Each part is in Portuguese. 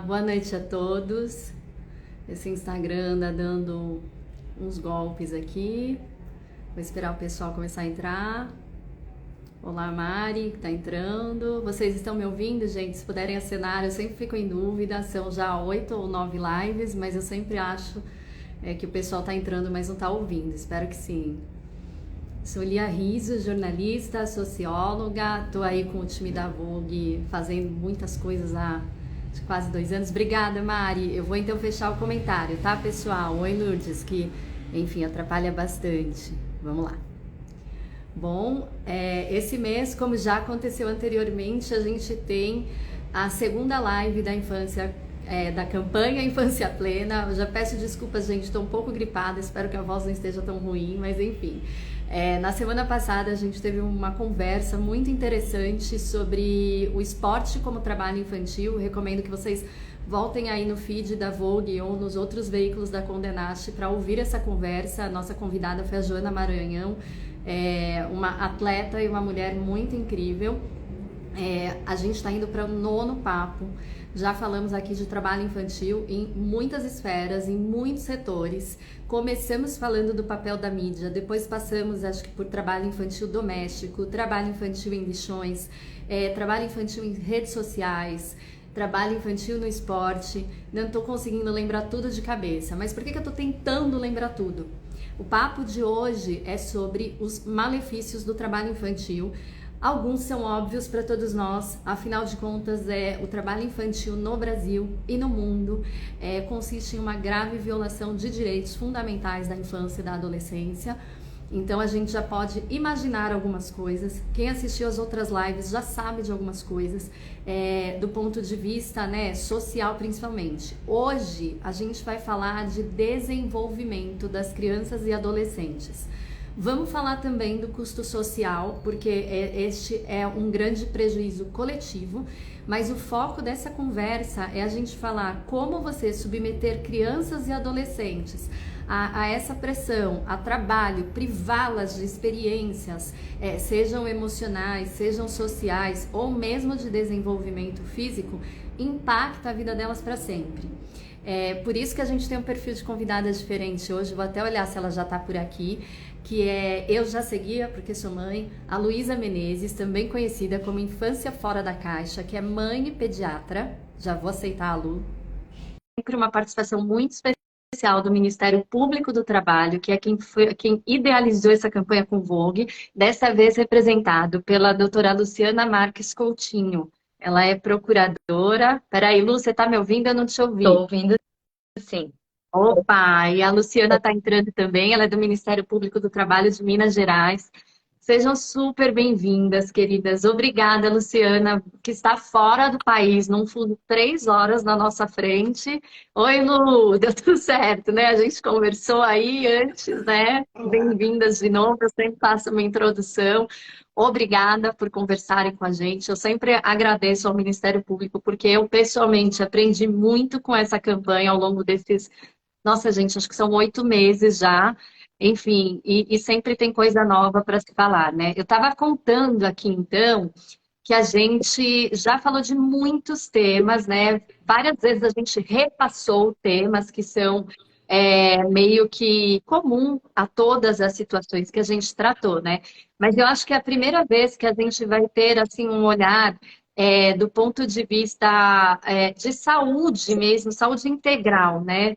Boa noite a todos. Esse Instagram anda dando uns golpes aqui. Vou esperar o pessoal começar a entrar. Olá, Mari, que tá entrando. Vocês estão me ouvindo, gente? Se puderem acenar, eu sempre fico em dúvida. São já 8 ou 9 lives, mas eu sempre acho que o pessoal tá entrando, mas não tá ouvindo. Espero que sim. Sou Lia Rizzo, jornalista, socióloga. Tô aí com o time da Vogue fazendo muitas coisas há quase 2 anos. Obrigada, Mari. Eu vou então fechar o comentário, tá, pessoal? Oi, Lourdes, que, enfim, atrapalha bastante. Vamos lá. Bom, esse mês, como já aconteceu anteriormente, a gente tem a segunda live da infância, da campanha Infância Plena. Eu já peço desculpas, gente, estou um pouco gripada, espero que a voz não esteja tão ruim, mas enfim. Na semana passada a gente teve uma conversa muito interessante sobre o esporte como trabalho infantil. Eu recomendo que vocês voltem aí no feed da Vogue ou nos outros veículos da Condé Nast para ouvir essa conversa. A nossa convidada foi a Joana Maranhão, uma atleta e uma mulher muito incrível. A gente está indo para o 9º papo. Já falamos aqui de trabalho infantil em muitas esferas, em muitos setores. Começamos falando do papel da mídia, depois passamos, acho que, por trabalho infantil doméstico, trabalho infantil em lixões, trabalho infantil em redes sociais, trabalho infantil no esporte. Não estou conseguindo lembrar tudo de cabeça, mas por que eu estou tentando lembrar tudo? O papo de hoje é sobre os malefícios do trabalho infantil. Alguns são óbvios para todos nós, afinal de contas, o trabalho infantil no Brasil e no mundo consiste em uma grave violação de direitos fundamentais da infância e da adolescência. Então a gente já pode imaginar algumas coisas. Quem assistiu às outras lives já sabe de algumas coisas, do ponto de vista, social principalmente. Hoje a gente vai falar de desenvolvimento das crianças e adolescentes. Vamos falar também do custo social, porque este é um grande prejuízo coletivo, mas o foco dessa conversa é a gente falar como você submeter crianças e adolescentes a essa pressão, a trabalho, privá-las de experiências, sejam emocionais, sejam sociais ou mesmo de desenvolvimento físico, impacta a vida delas para sempre. Por isso que a gente tem um perfil de convidada diferente hoje. Vou até olhar se ela já está por aqui, que eu já seguia, porque sou mãe, a Luísa Menezes, também conhecida como Infância Fora da Caixa, que é mãe e pediatra. Já vou aceitar a Lu. Sempre uma participação muito especial do Ministério Público do Trabalho, que é quem idealizou essa campanha com Vogue, dessa vez representado pela doutora Luciana Marques Coutinho. Ela é procuradora. Peraí, Lu, você está me ouvindo? Eu não te ouvi. Estou ouvindo, sim. Opa, e a Luciana está entrando também, ela é do Ministério Público do Trabalho de Minas Gerais. Sejam super bem-vindas, queridas. Obrigada, Luciana, que está fora do país, num fuso 3 horas na nossa frente. Oi, Lu, deu tudo certo, né? A gente conversou aí antes, né? Bem-vindas de novo, eu sempre faço uma introdução. Obrigada por conversarem com a gente. Eu sempre agradeço ao Ministério Público, porque eu pessoalmente aprendi muito com essa campanha ao longo desses, nossa, gente, acho que são 8 meses já. Enfim, e sempre tem coisa nova para se falar, né? Eu estava contando aqui, então, que a gente já falou de muitos temas, né? Várias vezes a gente repassou temas que são meio que comum a todas as situações que a gente tratou, né? Mas eu acho que é a primeira vez que a gente vai ter, assim, um olhar do ponto de vista de saúde mesmo, saúde integral, né?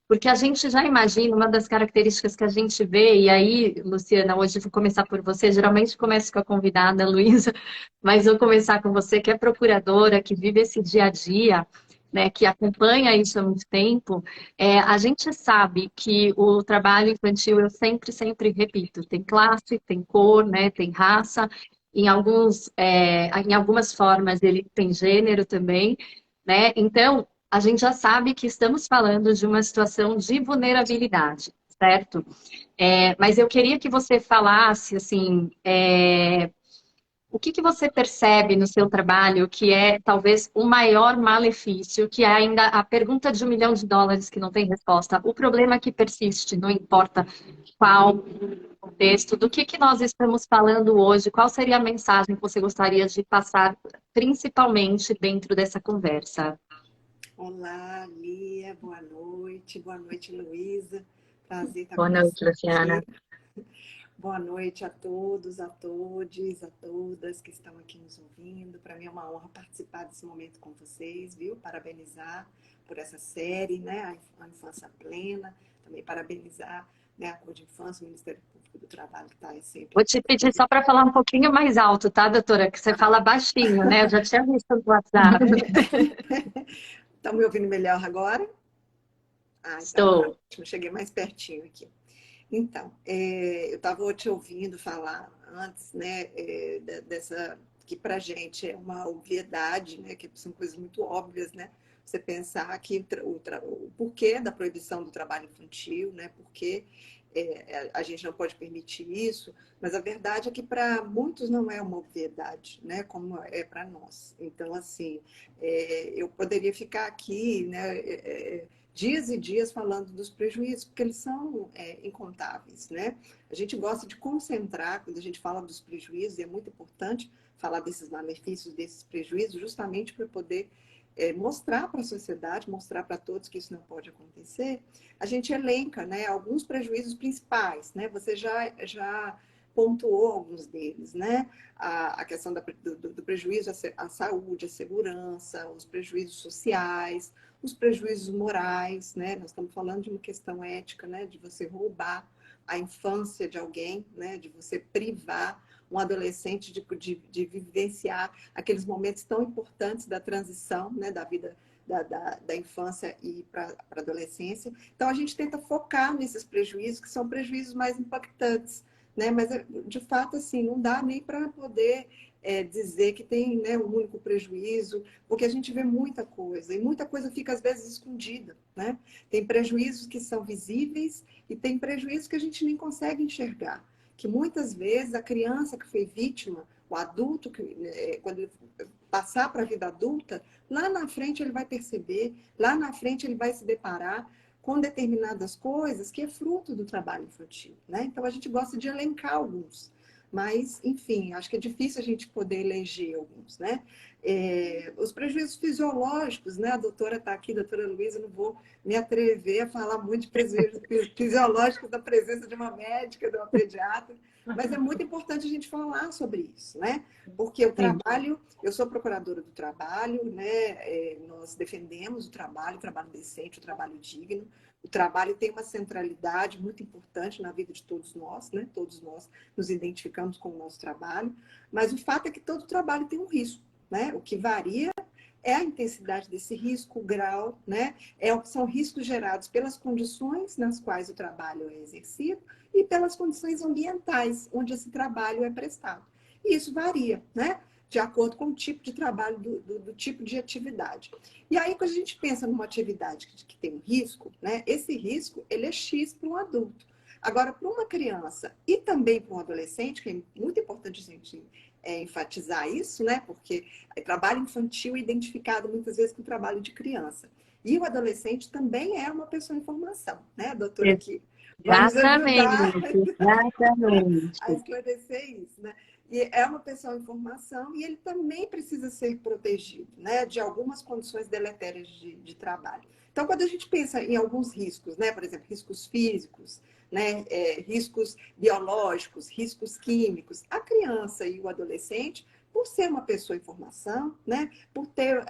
Porque a gente já imagina, uma das características que a gente vê, e aí, Luciana, hoje eu vou começar por você, geralmente começo com a convidada, Luísa, mas vou começar com você, que é procuradora, que vive esse dia a dia, né, que acompanha isso há muito tempo. A gente sabe que o trabalho infantil, eu sempre, sempre repito, tem classe, tem cor, né, tem raça, em algumas formas ele tem gênero também, né? Então, a gente já sabe que estamos falando de uma situação de vulnerabilidade, certo? Mas eu queria que você falasse, assim, o que você percebe no seu trabalho que é talvez o maior malefício, que é ainda a pergunta de US$ 1 milhão que não tem resposta, o problema que persiste, não importa qual contexto, do que nós estamos falando hoje, qual seria a mensagem que você gostaria de passar, principalmente dentro dessa conversa? Olá, Lia, boa noite, Luísa. Prazer estar Boa com noite, você Luciana. aqui. Boa noite a todos, a todes, a todas que estão aqui nos ouvindo. Para mim é uma honra participar desse momento com vocês, viu? Parabenizar por essa série, né? A Infância Plena. Também parabenizar, né, a Cor de Infância, o Ministério Público do Trabalho, que está sempre Vou te pedir só para falar um pouquinho mais alto, tá, doutora? Que você fala baixinho, né? Eu já tinha visto no WhatsApp. Estão me ouvindo melhor agora? Ah, então tá Estou. ótimo. Cheguei mais pertinho aqui. Então, eu estava te ouvindo falar antes, né, dessa que para a gente é uma obviedade, né, que são coisas muito óbvias, né? Você pensar que o porquê da proibição do trabalho infantil, né? Porque a gente não pode permitir isso, mas a verdade é que para muitos não é uma obviedade, né? Como é para nós. Então, assim, eu poderia ficar aqui, né? Dias e dias falando dos prejuízos, porque eles são incontáveis, né? A gente gosta de concentrar, quando a gente fala dos prejuízos, e é muito importante falar desses malefícios, desses prejuízos, justamente para poder mostrar para a sociedade, mostrar para todos que isso não pode acontecer. A gente elenca, né, alguns prejuízos principais, né? Você já pontuou alguns deles, né? A questão do prejuízo à saúde, à segurança, os prejuízos sociais, os prejuízos morais, né? Nós estamos falando de uma questão ética, né? De você roubar a infância de alguém, né? De você privar um adolescente de vivenciar aqueles momentos tão importantes da transição, né? Da vida da infância e para a adolescência. Então, a gente tenta focar nesses prejuízos, que são prejuízos mais impactantes, né? Mas, de fato, assim, não dá nem para poder dizer que tem, né, um único prejuízo, porque a gente vê muita coisa, e muita coisa fica, às vezes, escondida, né? Tem prejuízos que são visíveis e tem prejuízos que a gente nem consegue enxergar, que muitas vezes a criança que foi vítima, o adulto, quando ele passar para a vida adulta, lá na frente ele vai perceber, lá na frente ele vai se deparar com determinadas coisas que é fruto do trabalho infantil, né? Então a gente gosta de elencar alguns, mas, enfim, acho que é difícil a gente poder eleger alguns, né? Os prejuízos fisiológicos, né? A doutora está aqui, a doutora Luísa, não vou me atrever a falar muito de prejuízos fisiológicos da presença de uma médica, de uma pediatra, mas é muito importante a gente falar sobre isso, né? Porque o Sim. trabalho, eu sou procuradora do trabalho, né? Nós defendemos o trabalho decente, o trabalho digno. O trabalho tem uma centralidade muito importante na vida de todos nós, né? Todos nós nos identificamos com o nosso trabalho, mas o fato é que todo trabalho tem um risco, né? O que varia é a intensidade desse risco, o grau, né? São riscos gerados pelas condições nas quais o trabalho é exercido e pelas condições ambientais onde esse trabalho é prestado. E isso varia, né? De acordo com o tipo de trabalho, do tipo de atividade. E aí, quando a gente pensa numa atividade que tem um risco, né? Esse risco, ele é X para um adulto. Agora, para uma criança e também para um adolescente, que é muito importante a gente enfatizar isso, né? Porque trabalho infantil é identificado muitas vezes com trabalho de criança. E o adolescente também é uma pessoa em formação, né? A doutora aqui vai nos ajudar Exatamente, exatamente. a esclarecer isso, né? E é uma pessoa em formação e ele também precisa ser protegido, né, de algumas condições deletérias de trabalho. Então, quando a gente pensa em alguns riscos, né, por exemplo, riscos físicos, né, riscos biológicos, riscos químicos, a criança e o adolescente, por ser uma pessoa em formação, né, por ter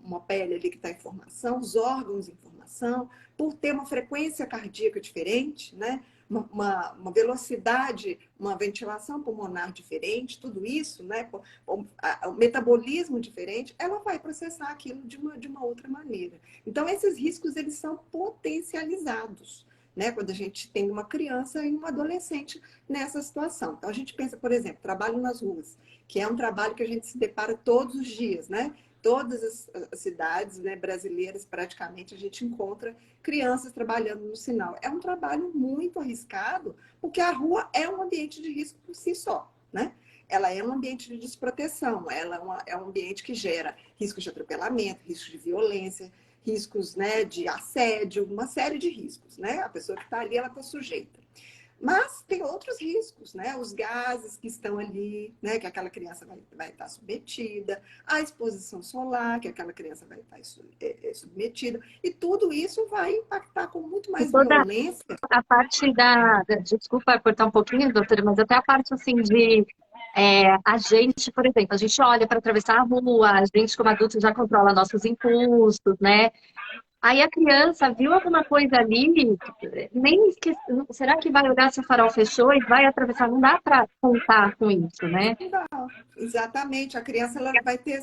uma pele ali que está em formação, os órgãos em formação, por ter uma frequência cardíaca diferente, né, uma velocidade, uma ventilação pulmonar diferente, tudo isso, né, o metabolismo diferente, ela vai processar aquilo de uma outra maneira. Então, esses riscos, eles são potencializados, né, quando a gente tem uma criança e um adolescente nessa situação. Então, a gente pensa, por exemplo, trabalho nas ruas, que é um trabalho que a gente se depara todos os dias, né? Todas as cidades, né, brasileiras, praticamente, a gente encontra crianças trabalhando no sinal. É um trabalho muito arriscado, porque a rua é um ambiente de risco por si só, né? Ela é um ambiente de desproteção, ela é um ambiente que gera riscos de atropelamento, riscos de violência, riscos, né, de assédio, uma série de riscos, né? A pessoa que está ali, ela está sujeita. Mas tem outros riscos, né? Os gases que estão ali, né? Que aquela criança vai estar submetida, a exposição solar, que aquela criança vai estar submetida, e tudo isso vai impactar com muito E mais toda violência. a parte desculpa cortar um pouquinho, doutora, mas até a parte assim de a gente, por exemplo, a gente olha para atravessar a rua, a gente como adulto já controla nossos impulsos, né? Aí a criança viu alguma coisa ali, nem esquece, será que vai olhar se o farol fechou e vai atravessar? Não dá para contar com isso, né? Não, exatamente. A criança ela vai ter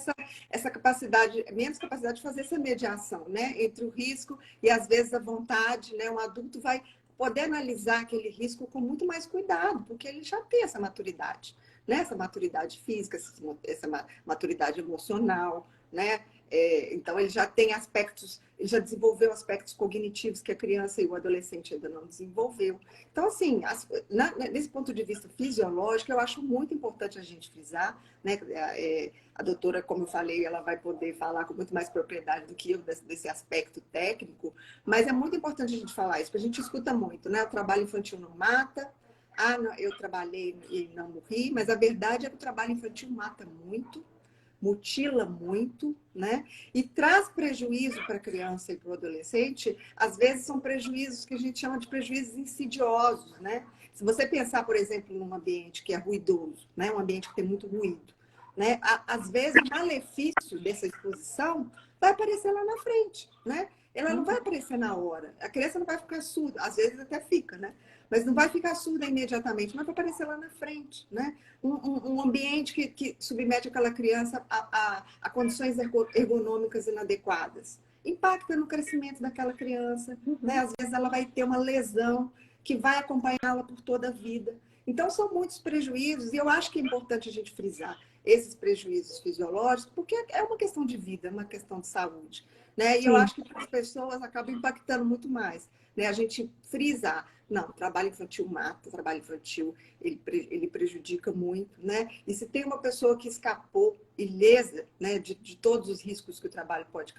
essa capacidade, menos capacidade de fazer essa mediação, né? Entre o risco e, às vezes, a vontade, né? Um adulto vai poder analisar aquele risco com muito mais cuidado, porque ele já tem essa maturidade, né? Essa maturidade física, essa maturidade emocional, né? Então, ele já tem aspectos, ele já desenvolveu aspectos cognitivos que a criança e o adolescente ainda não desenvolveu. Então, assim, nesse ponto de vista fisiológico, eu acho muito importante a gente frisar, né? A doutora, como eu falei, ela vai poder falar com muito mais propriedade do que eu desse aspecto técnico, mas é muito importante a gente falar isso, porque a gente escuta muito, né? O trabalho infantil não mata, não, eu trabalhei e não morri, mas a verdade é que o trabalho infantil mata muito, mutila muito, né? E traz prejuízo para a criança e para o adolescente. Às vezes são prejuízos que a gente chama de prejuízos insidiosos, né? Se você pensar, por exemplo, num ambiente que é ruidoso, né? Um ambiente que tem muito ruído, né? Às vezes o malefício dessa exposição vai aparecer lá na frente, né? Ela não vai aparecer na hora. A criança não vai ficar surda, às vezes até fica, né? Mas não vai ficar surda imediatamente, mas vai aparecer lá na frente, né? Um ambiente que submete aquela criança a condições ergonômicas inadequadas. Impacta no crescimento daquela criança, né? Às vezes ela vai ter uma lesão que vai acompanhá-la por toda a vida. Então, são muitos prejuízos, e eu acho que é importante a gente frisar esses prejuízos fisiológicos, porque é uma questão de vida, é uma questão de saúde, né? E eu Sim. acho que para as pessoas acaba impactando muito mais, né? A gente frisar, não, trabalho infantil mata, trabalho infantil ele prejudica muito, né? E se tem uma pessoa que escapou ilesa, né, de todos os riscos que o trabalho pode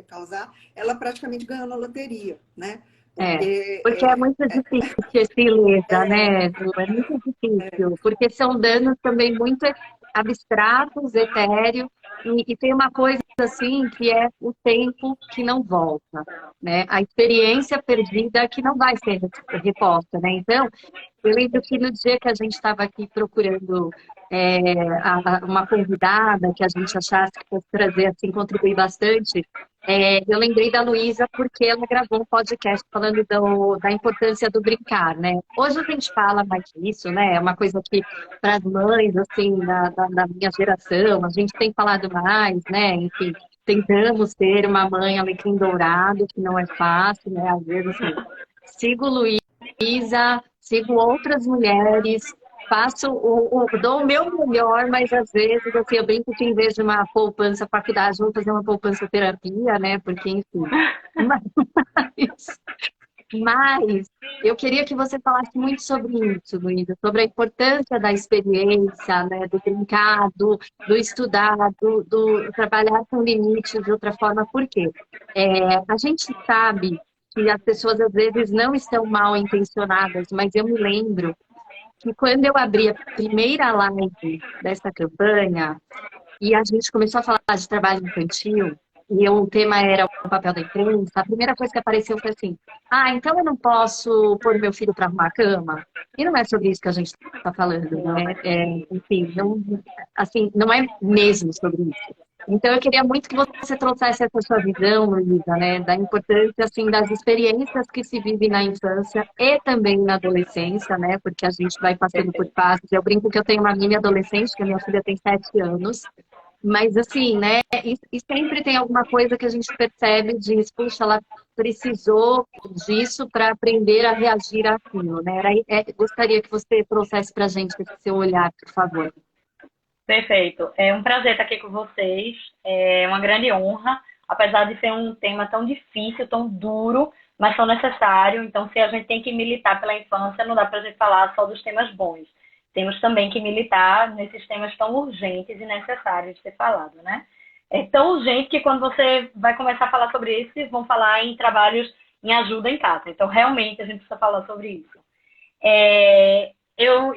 causar, ela praticamente ganhou na loteria, né? É, Porque porque é muito difícil esse ilesa, né, Ju? É muito difícil, porque são danos também muito abstratos, etéreos, e tem uma coisa assim que é o tempo que não volta, né? A experiência perdida que não vai ser reposta, né? Então, eu lembro que no dia que a gente estava aqui procurando uma convidada que a gente achasse que fosse trazer, assim, contribuir bastante, eu lembrei da Luísa porque ela gravou um podcast falando da importância do brincar, né? Hoje a gente fala mais disso, né? É uma coisa que para as mães, assim, da minha geração, a gente tem falado mais, né? Enfim, tentamos ter uma mãe alecrim dourado, que não é fácil, né? Às vezes, assim, sigo Luísa, sigo outras mulheres, faço dou o meu melhor, mas às vezes assim, eu brinco que em vez de uma poupança faculdade, vou fazer uma poupança terapia, né? Porque, enfim. Mas, mas eu queria que você falasse muito sobre isso, Luísa, sobre a importância da experiência, né? Do brincar, do estudar, do trabalhar com limites de outra forma. Por quê? A gente sabe que as pessoas às vezes não estão mal intencionadas, mas eu me lembro que quando eu abri a primeira live dessa campanha e a gente começou a falar de trabalho infantil, e o tema era o papel da imprensa, a primeira coisa que apareceu foi assim: ah, então eu não posso pôr meu filho para arrumar a cama? E não é sobre isso que a gente está falando, né? Enfim, não, assim, não é mesmo sobre isso. Então, eu queria muito que você trouxesse essa sua visão, Luísa, né, da importância, assim, das experiências que se vive na infância e também na adolescência, né, porque a gente vai passando por fases. Eu brinco que eu tenho uma mini adolescente, que a minha filha tem 7 anos, mas, assim, né, e sempre tem alguma coisa que a gente percebe diz, puxa, ela precisou disso para aprender a reagir àquilo, né? Gostaria que você trouxesse para a gente esse seu olhar, por favor. Perfeito. É um prazer estar aqui com vocês. É uma grande honra, apesar de ser um tema tão difícil, tão duro, mas tão necessário. Então, se a gente tem que militar pela infância, não dá para a gente falar só dos temas bons. Temos também que militar nesses temas tão urgentes e necessários de ser falado, né? É tão urgente que quando você vai começar a falar sobre isso, vocês vão falar em trabalhos em ajuda em casa. Então, realmente, a gente precisa falar sobre isso. Eu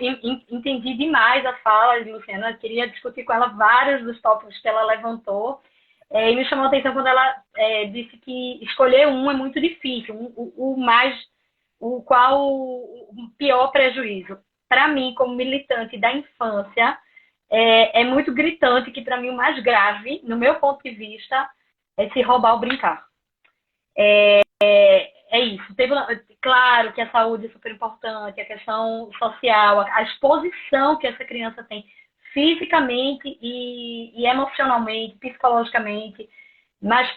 entendi demais a fala de Luciana, queria discutir com ela vários dos tópicos que ela levantou, e me chamou a atenção quando ela disse que escolher um é muito difícil, o pior prejuízo. Para mim, como militante da infância, é muito gritante que, para mim, o mais grave, no meu ponto de vista, é se roubar ou brincar. É isso. Claro que a saúde é super importante, a questão social, a exposição que essa criança tem fisicamente e emocionalmente, psicologicamente. Mas,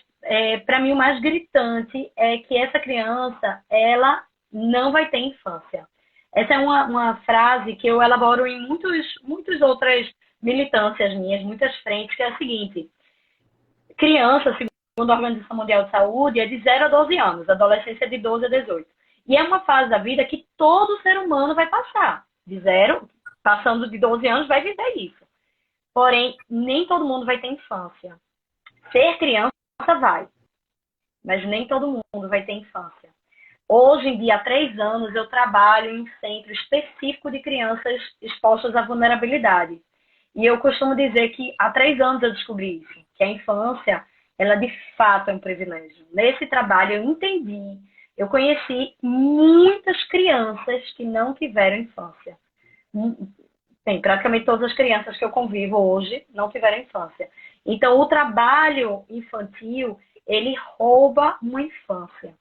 para mim, o mais gritante é que essa criança, ela não vai ter infância. Essa é uma frase que eu elaboro em muitas outras militâncias minhas, muitas frentes, que é a seguinte: criança, segundo a Organização Mundial de Saúde, é de 0 a 12 anos, adolescência é de 12 a 18. E é uma fase da vida que todo ser humano vai passar. De 0, passando de 12 anos, vai viver isso. Porém, nem todo mundo vai ter infância. Ser criança vai, mas nem todo mundo vai ter infância. Hoje em dia, há 3 anos, eu trabalho em um centro específico de crianças expostas à vulnerabilidade. E eu costumo dizer que há 3 anos eu descobri isso, que a infância, ela de fato é um privilégio. Nesse trabalho eu entendi, eu conheci muitas crianças que não tiveram infância. Tem, praticamente todas as crianças que eu convivo hoje não tiveram infância. Então, o trabalho infantil, ele rouba uma infância.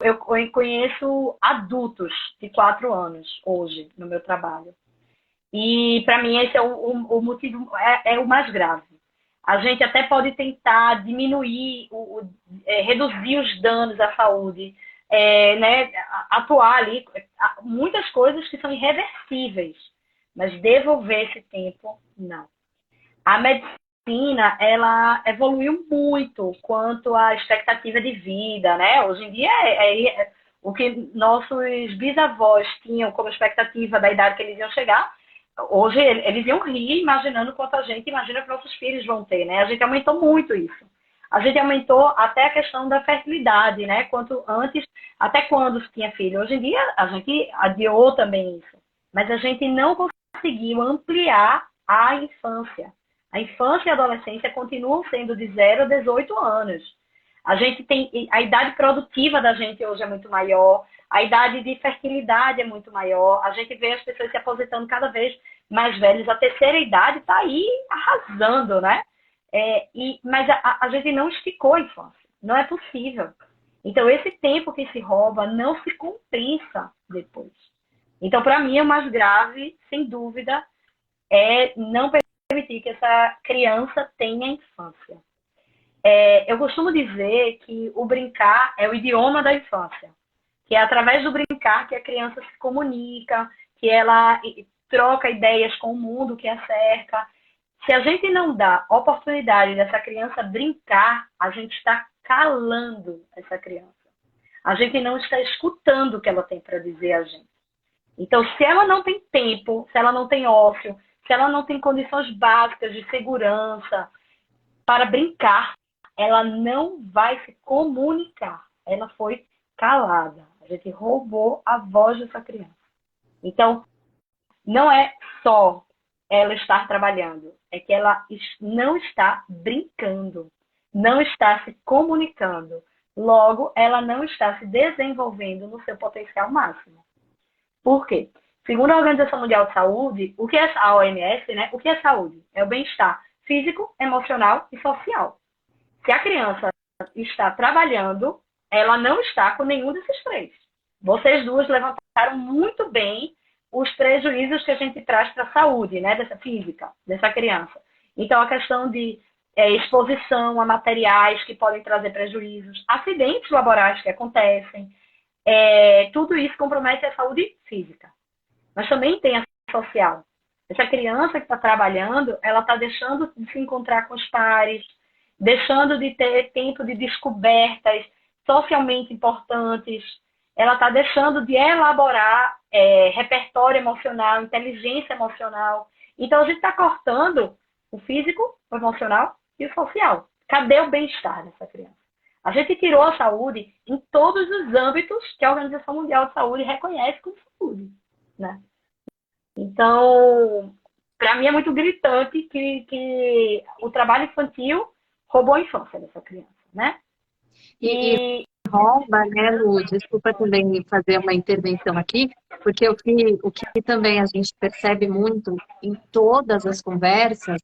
Eu conheço adultos de 4 anos hoje no meu trabalho. E, para mim, esse é o motivo, é o mais grave. A gente até pode tentar diminuir, reduzir os danos à saúde, né, atuar ali, muitas coisas que são irreversíveis, mas devolver esse tempo, não. A medicina, ela evoluiu muito quanto à expectativa de vida, né? Hoje em dia, o que nossos bisavós tinham como expectativa da idade que eles iam chegar, hoje eles iam rir imaginando quanto a gente imagina que nossos filhos vão ter, né? A gente aumentou muito isso. A gente aumentou até a questão da fertilidade, né? Quanto antes, até quando se tinha filho. Hoje em dia, a gente adiou também isso. Mas a gente não conseguiu ampliar a infância. A infância e a adolescência continuam sendo de 0 a 18 anos. A idade produtiva da gente hoje é muito maior, a idade de fertilidade é muito maior, a gente vê as pessoas se aposentando cada vez mais velhas, a terceira idade está aí arrasando, né? Mas a gente não esticou a infância, não é possível. Então, esse tempo que se rouba não se compensa depois. Então, para mim, o mais grave, sem dúvida, é não permitir que essa criança tenha infância. Eu costumo dizer que o brincar é o idioma da infância, que é através do brincar que a criança se comunica, que ela troca ideias com o mundo que a cerca. Se a gente não dá oportunidade dessa criança brincar, a gente está calando essa criança. A gente não está escutando o que ela tem para dizer a gente. Então, se ela não tem tempo, se ela não tem ócio, se ela não tem condições básicas de segurança para brincar, ela não vai se comunicar. Ela foi calada. A gente roubou a voz dessa criança. Então, não é só ela estar trabalhando, é que ela não está brincando, não está se comunicando. Logo, ela não está se desenvolvendo no seu potencial máximo. Por quê? Segundo a Organização Mundial de Saúde, o que é a OMS, né? O que é saúde? É o bem-estar físico, emocional e social. Se a criança está trabalhando, ela não está com nenhum desses 3. Vocês duas levantaram muito bem os prejuízos que a gente traz para a saúde, né, dessa física, dessa criança. Então, a questão de exposição a materiais que podem trazer prejuízos, acidentes laborais que acontecem, tudo isso compromete a saúde física. Mas também tem a social. Essa criança que está trabalhando, ela está deixando de se encontrar com os pares, deixando de ter tempo de descobertas socialmente importantes, ela está deixando de elaborar repertório emocional, inteligência emocional. Então, a gente está cortando o físico, o emocional e o social. Cadê o bem-estar dessa criança? A gente tirou a saúde em todos os âmbitos que a Organização Mundial de Saúde reconhece como saúde, né? Então, para mim é muito gritante que o trabalho infantil roubou a infância dessa criança, né? E rouba, né, Lu? Desculpa também fazer uma intervenção aqui, porque o que também a gente percebe muito em todas as conversas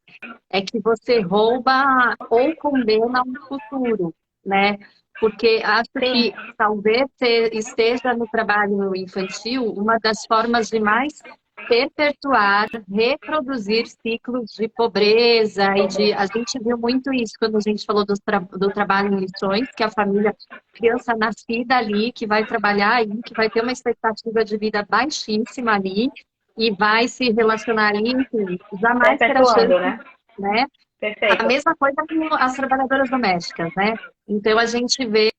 é que você rouba ou condena um futuro, né? Porque acho Sim, que talvez esteja no trabalho infantil uma das formas de mais perpetuar, reproduzir ciclos de pobreza e de... A gente viu muito isso quando a gente falou do trabalho em lições, que a família, criança nascida ali, que vai trabalhar aí, que vai ter uma expectativa de vida baixíssima ali, e vai se relacionar ali, enfim, jamais terá chance, perpetuando, né? né? A Perfeito. mesma coisa com as trabalhadoras domésticas, né? Então a gente vê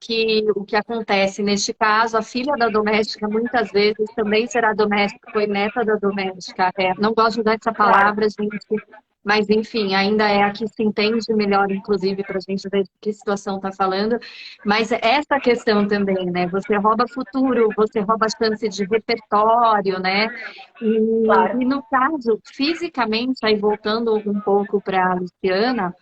que o que acontece neste caso, a filha da doméstica muitas vezes também será doméstica, foi neta da doméstica. É, não gosto de usar essa Claro. palavra, gente, mas enfim, ainda é a que se entende melhor, inclusive, para a gente ver de que situação está falando. Mas essa questão também, né? Você rouba futuro, você rouba chance de repertório, né? E Claro. no caso, fisicamente, aí voltando um pouco para a Luciana,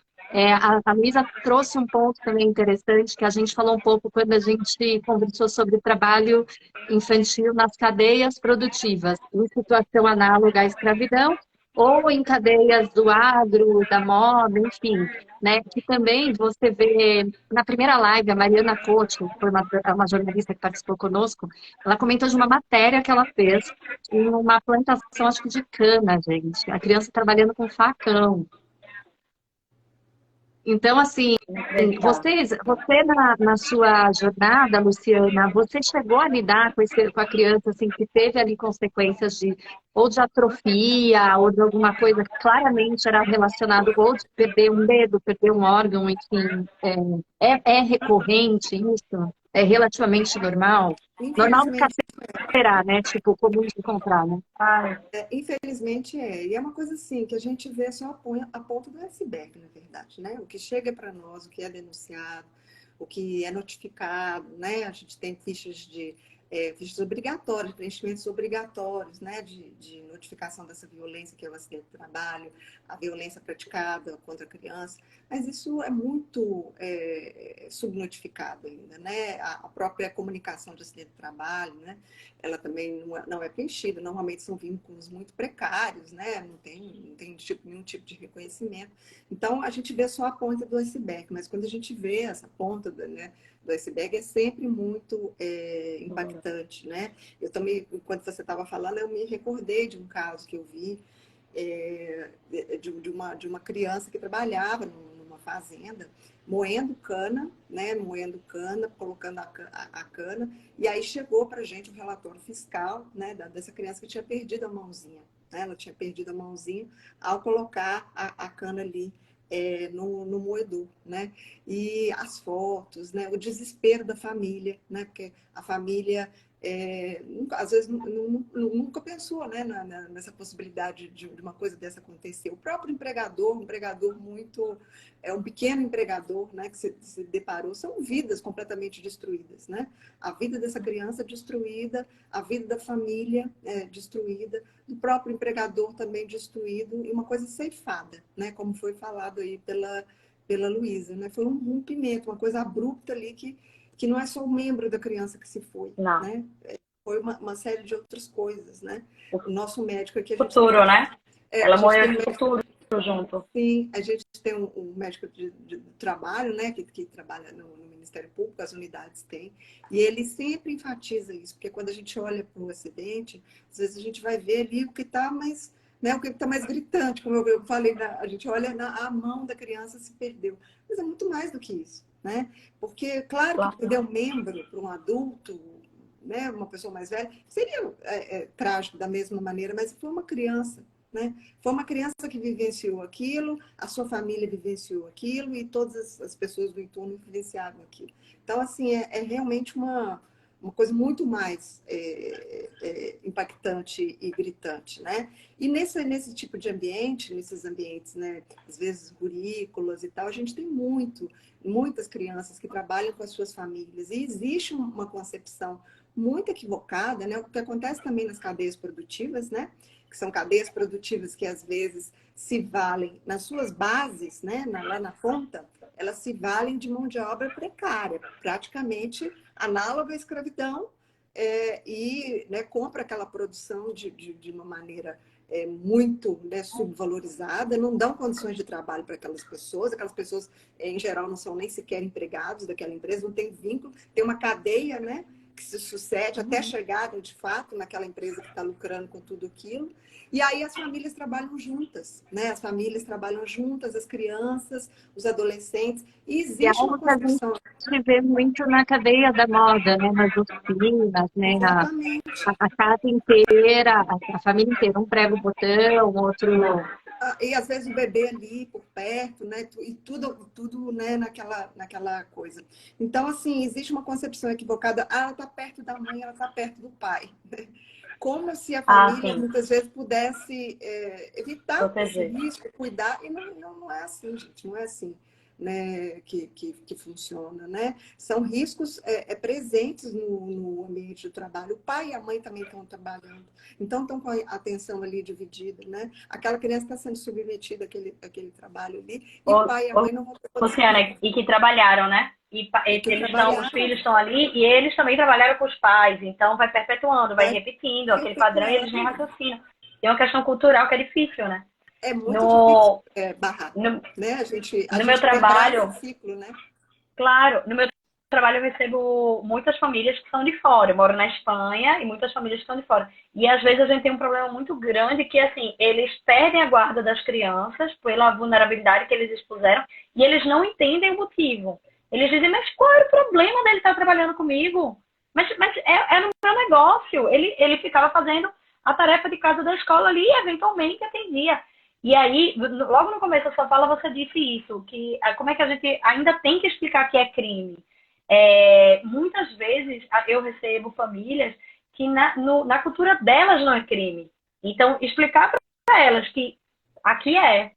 a Luísa trouxe um ponto também interessante, que a gente falou um pouco quando a gente conversou sobre o trabalho infantil nas cadeias produtivas, em situação análoga à escravidão, ou em cadeias do agro, da moda, enfim, né? Que também você vê, na primeira live, a Mariana Couto, que foi uma jornalista que participou conosco, ela comentou de uma matéria que ela fez em uma plantação, acho que de cana, gente. A criança trabalhando com facão. Então, assim, Inacreditável. você na sua jornada, Luciana, você chegou a lidar com a criança assim, que teve ali consequências de ou de atrofia, ou de alguma coisa que claramente era relacionado ou de perder um dedo, perder um órgão, enfim. É recorrente isso? É relativamente normal? Normal nunca Infelizmente, será, né? Tipo, comum de encontrar, né? Ai, infelizmente é. E é uma coisa assim que a gente vê só a ponta do iceberg, na verdade, né? O que chega para nós, o que é denunciado, o que é notificado, né? A gente tem fichas obrigatórias, preenchimentos obrigatórios, né? De notificação dessa violência que é o acidente do trabalho, a violência praticada contra a criança. Mas isso é muito subnotificado ainda, né? A própria comunicação de acidente do trabalho, né? Ela também não é preenchida, normalmente são vínculos muito precários, né? Não tem nenhum tipo de reconhecimento. Então, a gente vê só a ponta do iceberg, mas quando a gente vê essa ponta do iceberg, é sempre muito impactante, né? Eu também, quando você estava falando, eu me recordei de um caso que eu vi de uma criança que trabalhava numa fazenda, moendo cana, né? Moendo cana, colocando a cana, e aí chegou para a gente o relatório fiscal, né? Dessa criança que tinha perdido a mãozinha, né? Ela tinha perdido a mãozinha ao colocar a cana ali no moedor, né? E as fotos, né? O desespero da família, né? Porque a família às vezes nunca pensou, né, nessa possibilidade de uma coisa dessa acontecer. O próprio empregador, um empregador muito, um pequeno empregador, né, que se deparou, são vidas completamente destruídas, né? A vida dessa criança destruída, a vida da família destruída, do próprio empregador também destruído, e uma coisa ceifada, né, como foi falado aí pela Luísa, né? Foi um rompimento, uma coisa abrupta ali que não é só o membro da criança que se foi, não. né? Foi uma série de outras coisas, né? O O nosso médico aqui, futuro, né? a Ela gente morreu tem um esse médico, futuro junto. sim, a gente tem um médico de trabalho, né? Que trabalha no Ministério Público, as unidades têm, e ele sempre enfatiza isso, porque quando a gente olha para o acidente, às vezes a gente vai ver ali o que está mais, né, o que está mais gritante, como eu falei, a gente olha a mão da criança se perdeu, mas é muito mais do que isso, né? Porque, claro que Claro. perder um membro para um adulto, né, uma pessoa mais velha, seria trágico da mesma maneira, mas foi uma criança, né? Foi uma criança que vivenciou aquilo, a sua família vivenciou aquilo e todas as pessoas do entorno vivenciaram aquilo. Então, assim, é realmente uma coisa muito mais impactante e gritante, né? E nesse tipo de ambiente, nesses ambientes, né, às vezes currículos e tal, a gente tem muitas crianças que trabalham com as suas famílias e existe uma concepção muito equivocada, né? O que acontece também nas cadeias produtivas, né? Que são cadeias produtivas que às vezes se valem nas suas bases, né? Lá na ponta, elas se valem de mão de obra precária, praticamente análoga à escravidão, e, né, compra aquela produção de uma maneira muito, né, subvalorizada, não dão condições de trabalho para aquelas pessoas, em geral, não são nem sequer empregados daquela empresa, não tem vínculo, tem uma cadeia, né, que se sucede até chegar, de fato, naquela empresa que está lucrando com tudo aquilo. E aí as famílias trabalham juntas, né? As famílias trabalham juntas, as crianças, os adolescentes. E E é existe uma algo que a concepção. gente vê muito na cadeia da moda, né? Nas oficinas, né? Exatamente. A casa inteira, a família inteira, um prega o botão, outro. E às vezes o bebê ali por perto, né? E tudo, né, naquela coisa. Então, assim, existe uma concepção equivocada. Ah, ela está perto da mãe, ela está perto do pai. Como se a família sim, muitas vezes pudesse evitar esse proteger. risco, cuidar, e não é assim, gente, não é assim, né, que funciona, né? São riscos presentes no ambiente do trabalho. O pai e a mãe também estão trabalhando, então estão com a atenção ali dividida, né? Aquela criança está sendo submetida àquele trabalho ali, e o pai e a mãe não vão ter condição Luciana, nenhuma. e que trabalharam, né? E que Os trabalharam, filhos estão ali e eles também trabalharam com os pais, então vai perpetuando, vai vai repetindo aquele padrão e eles nem perpetuando. raciocinam. E é uma questão cultural que é difícil, né? É muito difícil No, barrar, no, né? A no meu gente quebrar esse trabalho, ciclo, né? claro, no meu trabalho eu recebo muitas famílias que são de fora. Eu moro na Espanha e muitas famílias que são de fora. E às vezes a gente tem um problema muito grande que, assim, eles perdem a guarda das crianças pela vulnerabilidade que eles expuseram e eles não entendem o motivo. Eles dizem, mas qual era o problema dele estar trabalhando comigo? Mas é no meu negócio. Ele ficava fazendo a tarefa de casa da escola ali e eventualmente atendia. E aí, logo no começo da sua fala, você disse isso, que como é que a gente ainda tem que explicar que é crime? Muitas vezes eu recebo famílias que na cultura delas não é crime. Então, explicar para elas que aqui é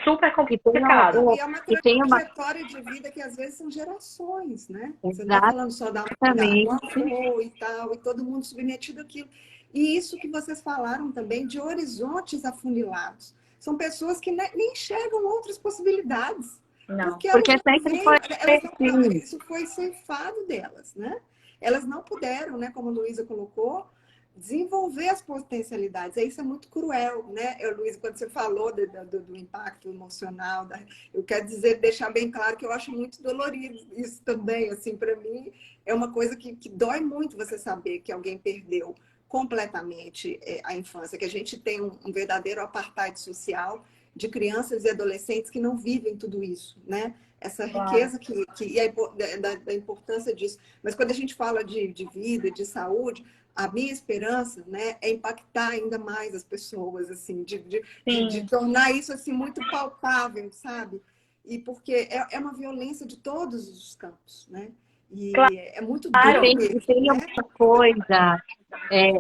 super E tem, complicado. E é uma e tem uma. trajetória de vida que às vezes são gerações, né? Você não está falando só da mãe, da Exatamente. avó e tal, e todo mundo submetido àquilo. E isso que vocês falaram também de horizontes afunilados. São pessoas que nem enxergam outras possibilidades, Não. porque elas Porque não sempre foi veem, elas não, assim. isso foi ceifado delas, né? Elas não puderam, né, como a Luísa colocou, desenvolver as potencialidades. Isso é muito cruel, né, Luísa, quando você falou do impacto emocional, eu quero dizer, deixar bem claro que eu acho muito dolorido isso também, assim, para mim é uma coisa que dói muito você saber que alguém perdeu completamente a infância, que a gente tem um verdadeiro apartheid social de crianças e adolescentes que não vivem tudo isso, né? Essa Claro. riqueza e da importância disso. Mas quando a gente fala de vida, de saúde, a minha esperança, né, é impactar ainda mais as pessoas, assim, de Sim, tornar isso assim muito palpável, sabe? E porque é uma violência de todos os campos, né? E é muito E duro claro. tem mesmo, uma né? coisa,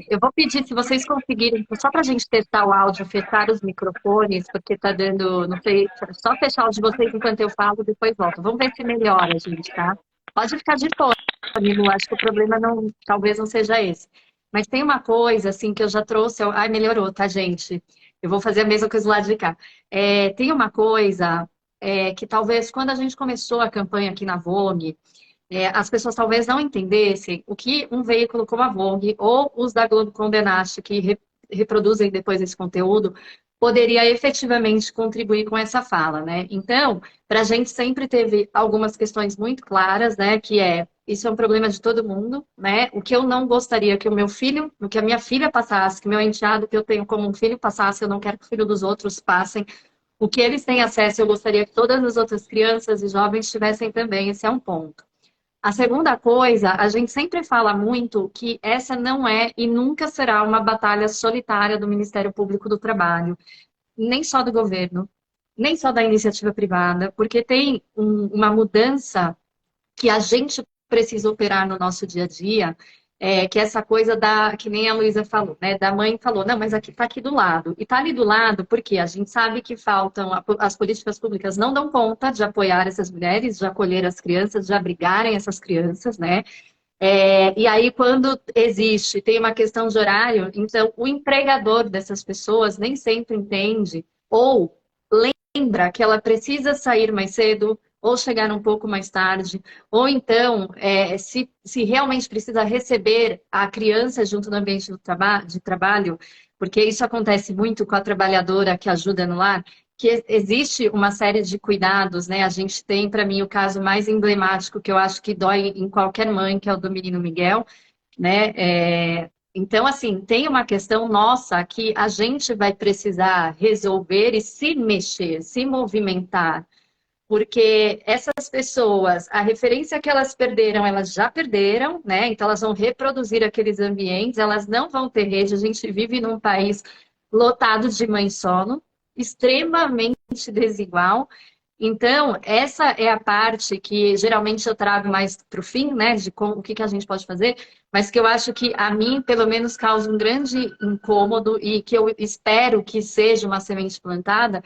eu vou pedir, se vocês conseguirem, só para a gente testar o áudio, fechar os microfones, porque tá dando, não sei, só fechar o de vocês enquanto eu falo, depois volto. Vamos ver se melhora, gente, tá? Pode ficar de fone, Lu, acho que o problema não, talvez não seja esse. Mas tem uma coisa, assim, que eu já trouxe, ai, melhorou, tá, gente? Eu vou fazer a mesma coisa do lado de cá. Tem uma coisa que talvez, quando a gente começou a campanha aqui na Vogue, as pessoas talvez não entendessem o que um veículo como a Vogue ou os da Globo Condé Nast, que reproduzem depois esse conteúdo, poderia efetivamente contribuir com essa fala, né? Então, para a gente sempre teve algumas questões muito claras, né? Que isso é um problema de todo mundo, né? O que eu não gostaria que o meu filho, o que a minha filha passasse, que meu enteado que eu tenho como um filho passasse, eu não quero que o filho dos outros passem. O que eles têm acesso, eu gostaria que todas as outras crianças e jovens tivessem também. Esse é um ponto. A segunda coisa, a gente sempre fala muito que essa não é e nunca será uma batalha solitária do Ministério Público do Trabalho, nem só do governo, nem só da iniciativa privada, porque tem uma mudança que a gente precisa operar no nosso dia a dia, que é essa coisa que nem a Luísa falou, né? Da mãe falou, não, mas aqui tá aqui do lado. E tá ali do lado porque a gente sabe que as políticas públicas não dão conta de apoiar essas mulheres, de acolher as crianças, de abrigarem essas crianças, né? E aí, quando tem uma questão de horário, então o empregador dessas pessoas nem sempre entende ou lembra que ela precisa sair mais cedo ou chegar um pouco mais tarde, ou então, se realmente precisa receber a criança junto no ambiente de trabalho, porque isso acontece muito com a trabalhadora que ajuda no lar, que existe uma série de cuidados, né? A gente tem, para mim, o caso mais emblemático, que eu acho que dói em qualquer mãe, que é o do menino Miguel, né? Então, assim, tem uma questão nossa que a gente vai precisar resolver e se mexer, se movimentar, porque essas pessoas, a referência que elas já perderam, né? Então, elas vão reproduzir aqueles ambientes, elas não vão ter rede. A gente vive num país lotado de mãe solo, extremamente desigual. Então, essa é a parte que geralmente eu trago mais para o fim, né, de o que a gente pode fazer, mas que eu acho que a mim, pelo menos, causa um grande incômodo e que eu espero que seja uma semente plantada,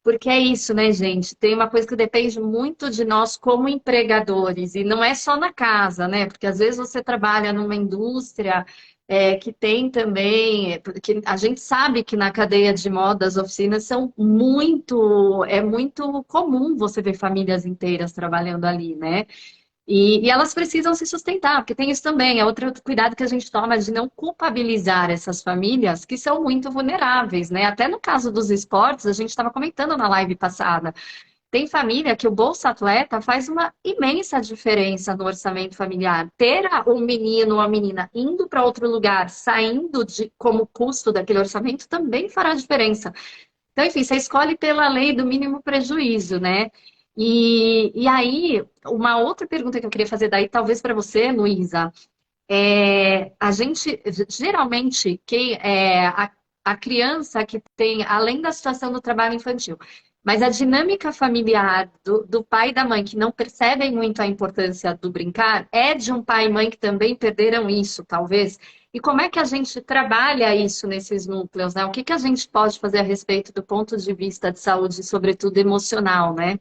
porque é isso, né, gente? Tem uma coisa que depende muito de nós como empregadores, e não é só na casa, né? Porque às vezes você trabalha numa indústria que tem também, porque a gente sabe que na cadeia de moda as oficinas é muito comum você ver famílias inteiras trabalhando ali, né? E elas precisam se sustentar, porque tem isso também, é outro cuidado que a gente toma de não culpabilizar essas famílias que são muito vulneráveis, né? Até no caso dos esportes, a gente estava comentando na live passada, tem família que o Bolsa Atleta faz uma imensa diferença no orçamento familiar. Ter um menino ou a menina indo para outro lugar, saindo como custo daquele orçamento, também fará diferença. Então, enfim, você escolhe pela lei do mínimo prejuízo, né? E aí, uma outra pergunta que eu queria fazer daí, talvez para você, Luísa, a gente, geralmente, a criança que tem, além da situação do trabalho infantil, mas a dinâmica familiar do pai e da mãe que não percebem muito a importância do brincar, é de um pai e mãe que também perderam isso, talvez. E como é que a gente trabalha isso nesses núcleos, né? O que a gente pode fazer a respeito do ponto de vista de saúde, sobretudo emocional, né?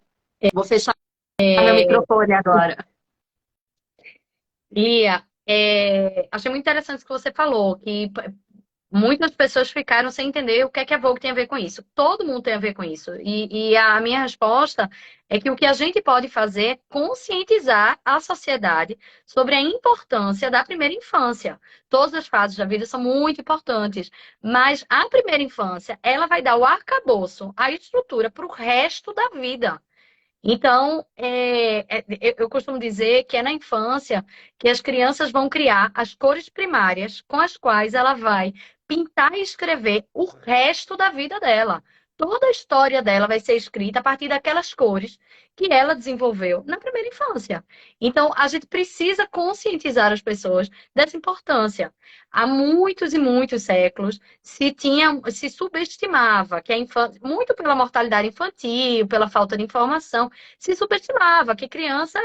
Vou fechar meu microfone agora. Lia, achei muito interessante o que você falou, que muitas pessoas ficaram sem entender o que a Vogue tem a ver com isso. Todo mundo tem a ver com isso. E a minha resposta é que o que a gente pode fazer é conscientizar a sociedade sobre a importância da primeira infância. Todas as fases da vida são muito importantes, mas a primeira infância, ela vai dar o arcabouço, a estrutura para o resto da vida. Então, eu costumo dizer que é na infância que as crianças vão criar as cores primárias com as quais ela vai pintar e escrever o resto da vida dela. Toda a história dela vai ser escrita a partir daquelas cores que ela desenvolveu na primeira infância. Então, a gente precisa conscientizar as pessoas dessa importância. Há muitos e muitos séculos se subestimava que a infância, muito pela mortalidade infantil, pela falta de informação, se subestimava que criança,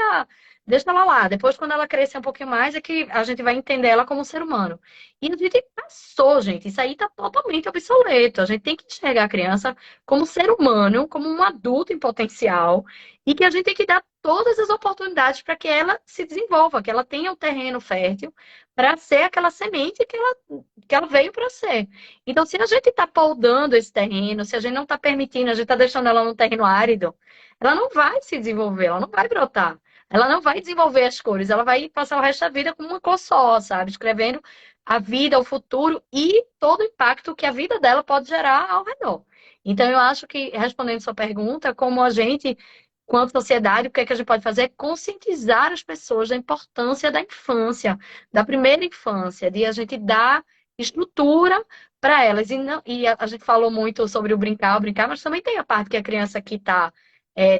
deixa ela lá. Depois, quando ela crescer um pouquinho mais, é que a gente vai entender ela como um ser humano. E a gente passou, gente. Isso aí está totalmente obsoleto. A gente tem que enxergar a criança como ser humano, como um adulto em potencial, e que a gente tem que dar todas as oportunidades para que ela se desenvolva, que ela tenha o terreno fértil para ser aquela semente que ela veio para ser. Então, se a gente está podando esse terreno, se a gente não está permitindo, a gente está deixando ela num terreno árido, ela não vai se desenvolver, ela não vai brotar. Ela não vai desenvolver as cores, ela vai passar o resto da vida com uma cor só, sabe? Escrevendo a vida, o futuro e todo o impacto que a vida dela pode gerar ao redor. Então, eu acho que, respondendo sua pergunta, como a gente, quanto sociedade, o que é que a gente pode fazer é conscientizar as pessoas da importância da infância, da primeira infância, de a gente dar estrutura para elas. E a gente falou muito sobre o brincar, mas também tem a parte que a criança que está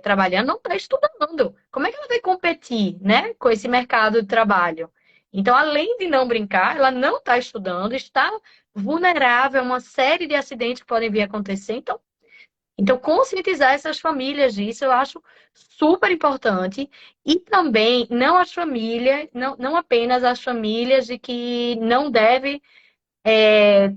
trabalhando não está estudando. Como é que ela vai competir, né, com esse mercado de trabalho? Então, além de não brincar, ela não está estudando, está vulnerável a uma série de acidentes que podem vir a acontecer. Então, Então, conscientizar essas famílias disso, eu acho super importante. E também, não as famílias, não apenas as famílias de que não deve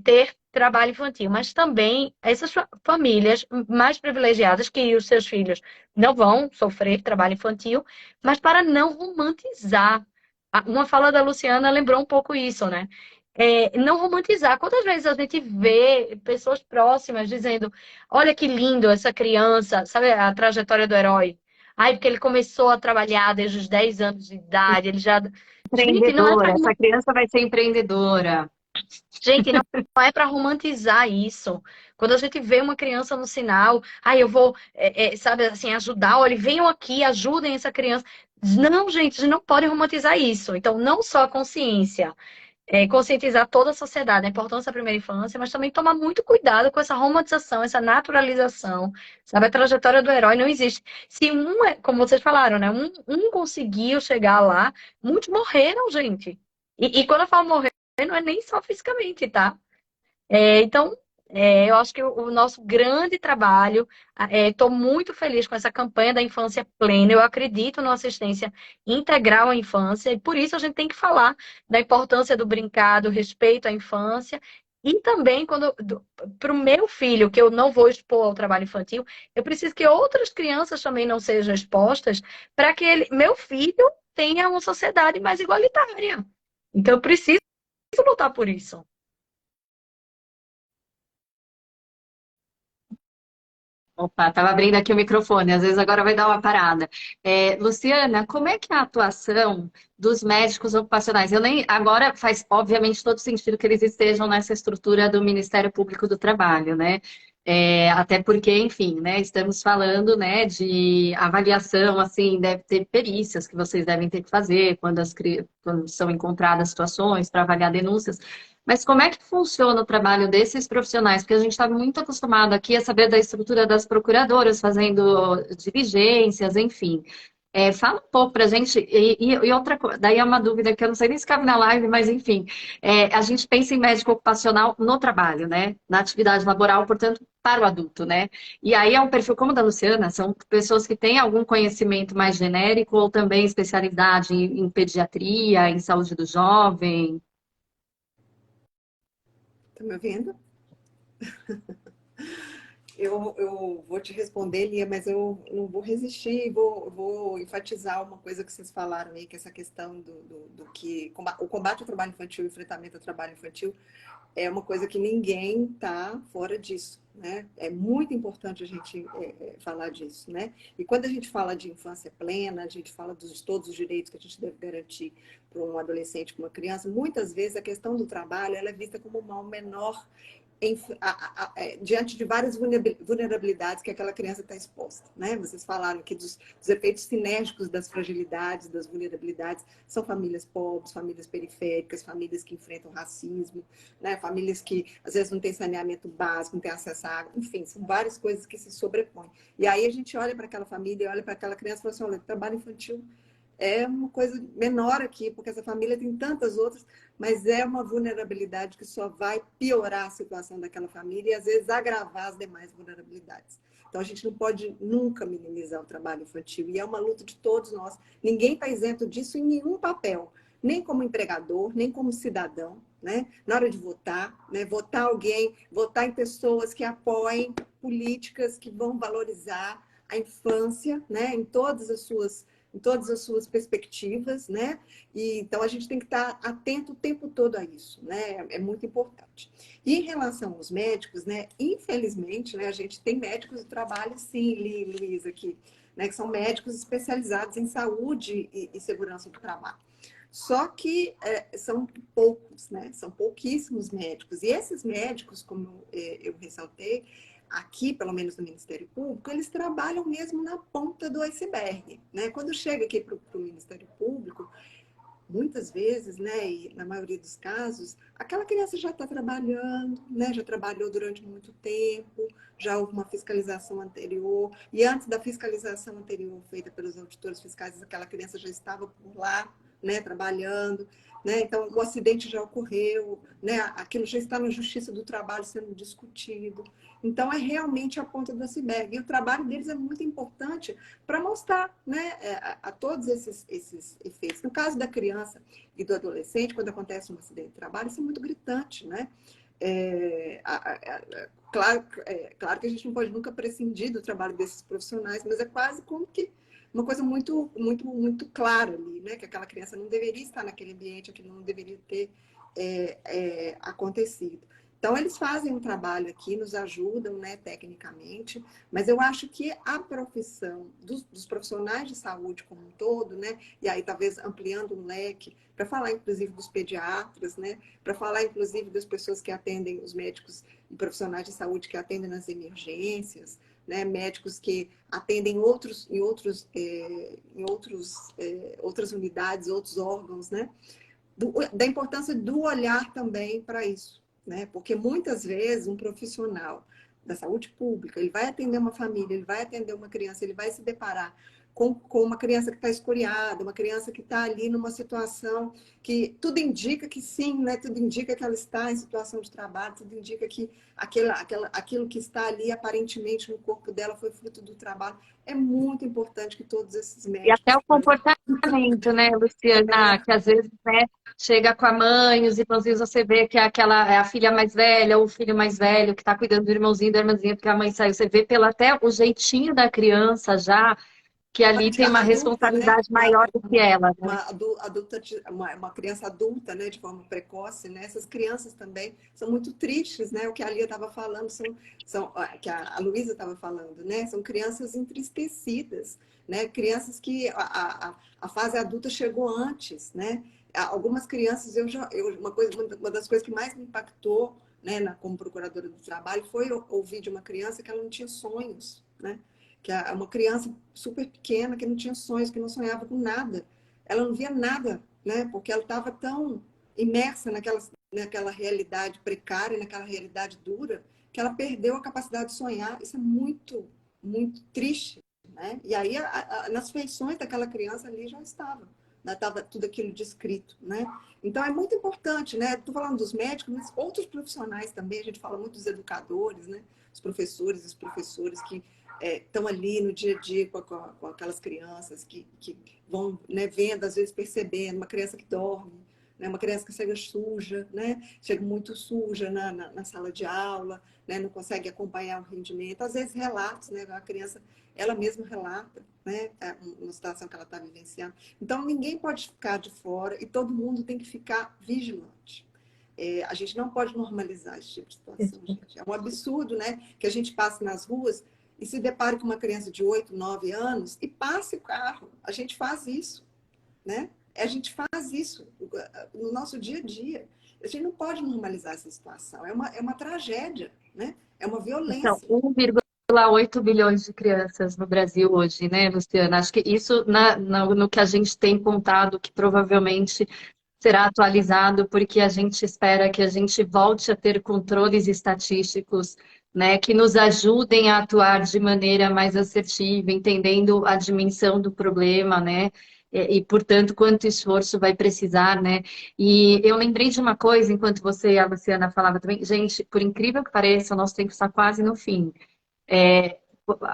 ter trabalho infantil, mas também essas famílias mais privilegiadas que os seus filhos não vão sofrer trabalho infantil, mas para não romantizar. Uma fala da Luciana lembrou um pouco isso, né? Não romantizar. Quantas vezes a gente vê pessoas próximas dizendo: olha que lindo essa criança, sabe a trajetória do herói? Ai, porque ele começou a trabalhar desde os 10 anos de idade, ele já. Gente, não é para Empreendedora, essa criança vai ser empreendedora. Gente, não é para romantizar isso. Quando a gente vê uma criança no sinal, eu vou, sabe assim, ajudar, olha, venham aqui, ajudem essa criança. Não, gente, a gente não pode romantizar isso. Então, não só a consciência, conscientizar toda a sociedade da importância da primeira infância, mas também tomar muito cuidado com essa romantização, essa naturalização, sabe? A trajetória do herói não existe. Se como vocês falaram, né? Um conseguiu chegar lá, muitos morreram, gente. E quando eu falo morrer, não é nem só fisicamente, tá? Então, eu acho que o nosso grande trabalho, estou muito feliz com essa campanha da infância plena. Eu acredito na assistência integral à infância, e por isso a gente tem que falar da importância do brincar, do respeito à infância. E também, para o meu filho, que eu não vou expor ao trabalho infantil, eu preciso que outras crianças também não sejam expostas, para que meu filho tenha uma sociedade mais igualitária. Então, eu preciso lutar por isso. Opa, estava abrindo aqui o microfone, às vezes agora vai dar uma parada. Luciana, como é que é a atuação dos médicos ocupacionais? Eu nem, agora faz, obviamente, todo sentido que eles estejam nessa estrutura do Ministério Público do Trabalho, né? Até porque, enfim, né, estamos falando, né, de avaliação, assim, deve ter perícias que vocês devem ter que fazer quando são encontradas situações para avaliar denúncias. Mas como é que funciona o trabalho desses profissionais? Porque a gente está muito acostumado aqui a saber da estrutura das procuradoras, fazendo diligências, enfim. Fala um pouco para a gente, e outra coisa, daí é uma dúvida que eu não sei nem se cabe na live, mas enfim, a gente pensa em médico ocupacional no trabalho, né? Na atividade laboral, portanto, para o adulto, né? E aí é um perfil como o da Luciana, são pessoas que têm algum conhecimento mais genérico ou também especialidade em pediatria, em saúde do jovem. Tá me ouvindo? Eu vou te responder, Lia, mas eu não vou resistir, vou enfatizar uma coisa que vocês falaram aí, que é essa questão do que o combate ao trabalho infantil, o enfrentamento ao trabalho infantil, é uma coisa que ninguém está fora disso, né? É muito importante a gente falar disso, né? E quando a gente fala de infância plena, a gente fala de todos os direitos que a gente deve garantir para um adolescente, para uma criança, muitas vezes a questão do trabalho ela é vista como um mal menor diante de várias vulnerabilidades que aquela criança está exposta, né? Vocês falaram aqui dos efeitos sinérgicos das fragilidades, das vulnerabilidades, são famílias pobres, famílias periféricas, famílias que enfrentam racismo, né? Famílias que às vezes não têm saneamento básico, não têm acesso à água, enfim, são várias coisas que se sobrepõem. E aí a gente olha para aquela família, olha para aquela criança e fala assim, olha, trabalho infantil é uma coisa menor aqui, porque essa família tem tantas outras, mas é uma vulnerabilidade que só vai piorar a situação daquela família e às vezes agravar as demais vulnerabilidades. Então a gente não pode nunca minimizar o trabalho infantil e é uma luta de todos nós. Ninguém está isento disso em nenhum papel, nem como empregador, nem como cidadão, né? Na hora de votar, né? Votar alguém, votar em pessoas que apoiem políticas que vão valorizar a infância, né? Em todas as suas perspectivas, né? E, então, a gente tem que estar atento o tempo todo a isso, né? É muito importante. E em relação aos médicos, né? Infelizmente, né? A gente tem médicos de trabalho, sim, Luiz, aqui, né? Que são médicos especializados em saúde e segurança do trabalho. Só que são poucos, né? São pouquíssimos médicos. E esses médicos, como eu ressaltei, aqui, pelo menos no Ministério Público, eles trabalham mesmo na ponta do iceberg, né? Quando chega aqui para o Ministério Público, muitas vezes, né, e na maioria dos casos, aquela criança já está trabalhando, né, já trabalhou durante muito tempo, já houve uma fiscalização anterior, e antes da fiscalização anterior feita pelos auditores fiscais, aquela criança já estava por lá, né, trabalhando, né? Então, o acidente já ocorreu, né? Aquilo já está na Justiça do Trabalho sendo discutido. Então, é realmente a ponta do iceberg. E o trabalho deles é muito importante para mostrar, né, a todos esses efeitos. No caso da criança e do adolescente, quando acontece um acidente de trabalho, isso é muito gritante, né? Claro, claro que a gente não pode nunca prescindir do trabalho desses profissionais, mas é quase como que uma coisa muito, muito, muito clara ali, né? Que aquela criança não deveria estar naquele ambiente, aquilo não deveria ter acontecido. Então, eles fazem um trabalho aqui, nos ajudam, né, tecnicamente, mas eu acho que a profissão dos profissionais de saúde como um todo, né, e aí talvez ampliando um leque, para falar inclusive dos pediatras, né, para falar inclusive das pessoas que atendem, os médicos e profissionais de saúde que atendem nas emergências, né, médicos que atendem outras unidades, outros órgãos, né, da importância do olhar também para isso, né? Porque muitas vezes um profissional da saúde pública, ele vai atender uma família, ele vai atender uma criança, ele vai se deparar com uma criança que está escoriada, uma criança que está ali numa situação que tudo indica que sim, né? Tudo indica que ela está em situação de trabalho, tudo indica que aquilo que está ali aparentemente no corpo dela foi fruto do trabalho. É muito importante que todos esses E até médicos... o comportamento, né, Luciana, que às vezes, né, chega com a mãe, os irmãozinhos, você vê que é a filha mais velha ou o filho mais velho que está cuidando do irmãozinho, da irmãzinha, porque a mãe saiu. Você vê pelo até o jeitinho da criança já, que ali tem uma adulta, né? responsabilidade maior do que ela, né? Uma criança adulta, né, de forma precoce, né? Essas crianças também são muito tristes, né? O que a Lia estava falando, que a Luísa estava falando, né? São crianças entristecidas, né? Crianças que a fase adulta chegou antes, né? Algumas crianças, uma das coisas que mais me impactou, né, como procuradora do trabalho, foi ouvir de uma criança que ela não tinha sonhos, né? Que é uma criança super pequena, que não tinha sonhos, que não sonhava com nada. Ela não via nada, né? Porque ela estava tão imersa naquela realidade precária, naquela realidade dura, que ela perdeu a capacidade de sonhar. Isso é muito, muito triste, né? E aí, nas feições daquela criança ali já estava. Estava tudo aquilo descrito, né? Então, é muito importante, né? Estou falando dos médicos, mas outros profissionais também. A gente fala muito dos educadores, né? Os professores e os professores que estão ali no dia a dia com aquelas crianças que vão, né, vendo, às vezes percebendo, uma criança que dorme, né, uma criança que chega suja, né, chega muito suja na sala de aula, né, não consegue acompanhar o rendimento, às vezes relatos, né, a criança, ela mesma relata, né, uma situação que ela está vivenciando. Então, ninguém pode ficar de fora e todo mundo tem que ficar vigilante. A gente não pode normalizar esse tipo de situação, gente. É um absurdo, né, que a gente passe nas ruas e se depare com uma criança de 8, 9 anos e passe o carro. A gente faz isso, né? A gente faz isso no nosso dia a dia. A gente não pode normalizar essa situação. É uma tragédia, né? É uma São violência. 1,8 bilhões de crianças no Brasil hoje, né, Luciana? Acho que isso, no que a gente tem contado, que provavelmente será atualizado, porque a gente espera que a gente volte a ter controles estatísticos, né, que nos ajudem a atuar de maneira mais assertiva, entendendo a dimensão do problema, né, portanto, quanto esforço vai precisar, né. E eu lembrei de uma coisa, enquanto você e a Luciana falava também, gente, por incrível que pareça, o nosso tempo está quase no fim. É,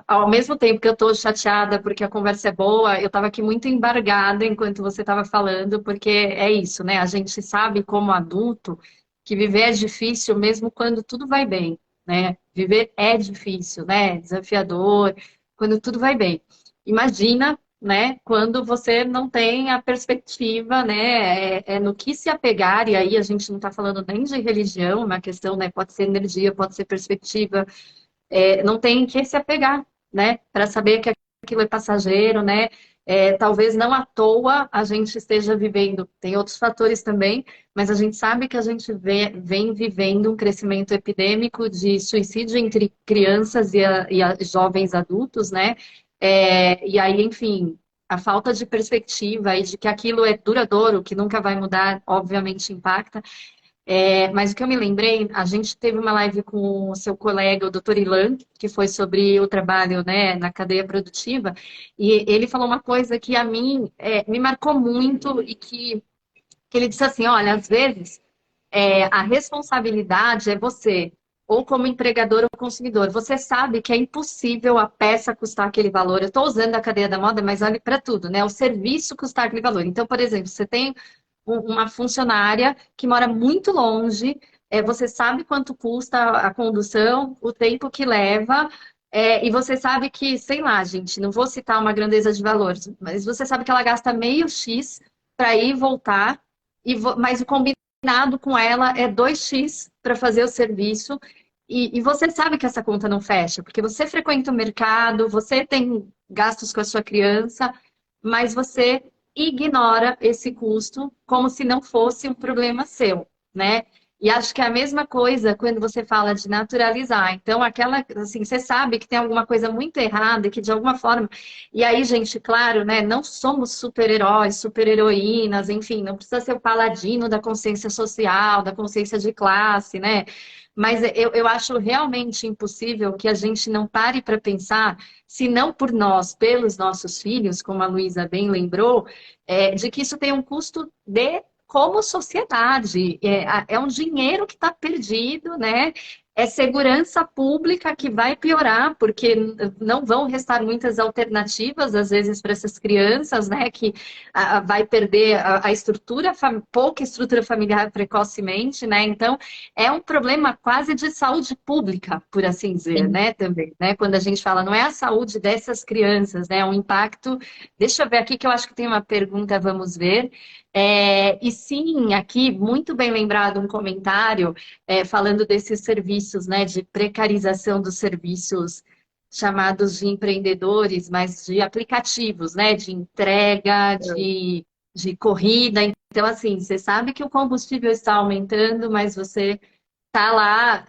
Ao mesmo tempo que eu estou chateada porque a conversa é boa, eu estava aqui muito embargada enquanto você estava falando, porque é isso, né? A gente sabe como adulto que viver é difícil mesmo quando tudo vai bem, né? Viver é difícil, né? Desafiador, quando tudo vai bem. Imagina, né? Quando você não tem a perspectiva, né? É no que se apegar, e aí a gente não está falando nem de religião, é uma questão, né? Pode ser energia, pode ser perspectiva, não tem que se apegar, né? Para saber que aquilo é passageiro, né? Talvez não à toa a gente esteja vivendo, tem outros fatores também, mas a gente sabe que a gente vem vivendo um crescimento epidêmico de suicídio entre crianças e jovens adultos, né? E aí, enfim, a falta de perspectiva e de que aquilo é duradouro, que nunca vai mudar, obviamente impacta. Mas o que eu me lembrei, a gente teve uma live com o seu colega, o Dr. Ilan, que foi sobre o trabalho, né, na cadeia produtiva, e ele falou uma coisa que a mim me marcou muito e que ele disse assim, olha, às vezes a responsabilidade é você, ou como empregador ou consumidor. Você sabe que é impossível a peça custar aquele valor. Eu estou usando a cadeia da moda, mas olhe para tudo, né? O serviço custar aquele valor. Então, por exemplo, você tem uma funcionária que mora muito longe, você sabe quanto custa a condução, o tempo que leva, e você sabe que, sei lá, gente, não vou citar uma grandeza de valores, mas você sabe que ela gasta meio X para ir e voltar, mas o combinado com ela é 2x para fazer o serviço, e você sabe que essa conta não fecha, porque você frequenta o mercado, você tem gastos com a sua criança, mas você ignora esse custo como se não fosse um problema seu, né? E acho que é a mesma coisa quando você fala de naturalizar. Então, aquela, assim, você sabe que tem alguma coisa muito errada e que de alguma forma. E aí, gente, claro, né? Não somos super-heróis, super-heroínas, enfim, não precisa ser o paladino da consciência social, da consciência de classe, né? Mas eu acho realmente impossível que a gente não pare para pensar, se não por nós, pelos nossos filhos, como a Luísa bem lembrou, de que isso tem um custo de como sociedade. É um dinheiro que está perdido, né? É segurança pública que vai piorar, porque não vão restar muitas alternativas, às vezes, para essas crianças, né? Que vai perder a estrutura, pouca estrutura familiar precocemente, né? Então, é um problema quase de saúde pública, por assim dizer, né? Também, né? Quando a gente fala, não é a saúde dessas crianças, né? É um impacto. Deixa eu ver aqui que eu acho que tem uma pergunta, vamos ver. E sim, aqui, muito bem lembrado um comentário falando desses serviços, né, de precarização dos serviços chamados de empreendedores, mas de aplicativos, né, de entrega, de corrida. Então, assim, você sabe que o combustível está aumentando, mas você está lá